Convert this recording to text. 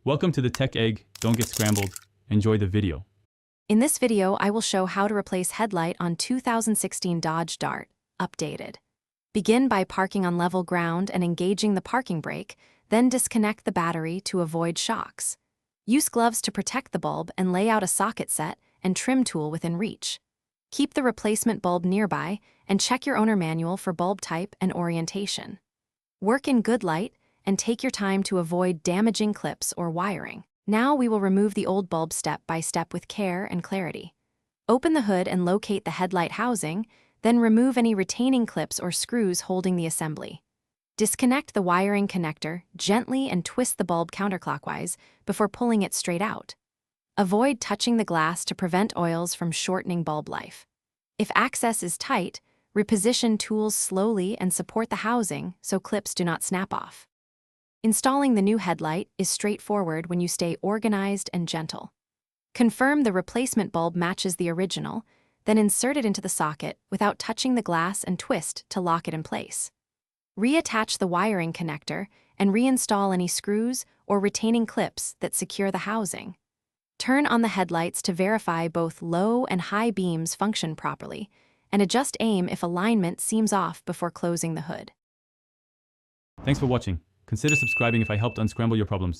Welcome to the Tech Egg. Don't get scrambled. Enjoy the video. In this video, I will show how to replace Headlight on 2016 Dodge Dart, updated. Begin by parking on level ground and engaging the parking brake, then disconnect the battery to avoid shocks. Use gloves to protect the bulb and lay out a socket set and trim tool within reach. Keep the replacement bulb nearby and check your owner manual for bulb type and orientation. Work in good light and take your time to avoid damaging clips or wiring. Now we will remove the old bulb step by step with care and clarity. Open the hood and locate the headlight housing, then remove any retaining clips or screws holding the assembly. Disconnect the wiring connector gently and twist the bulb counterclockwise before pulling it straight out. Avoid touching the glass to prevent oils from shortening bulb life. If access is tight, reposition tools slowly and support the housing so clips do not snap off. Installing the new headlight is straightforward when you stay organized and gentle. Confirm the replacement bulb matches the original, then insert it into the socket without touching the glass and twist to lock it in place. Reattach the wiring connector and reinstall any screws or retaining clips that secure the housing. Turn on the headlights to verify both low and high beams function properly, and adjust aim if alignment seems off before closing the hood. Thanks for watching. Consider subscribing if I helped unscramble your problems.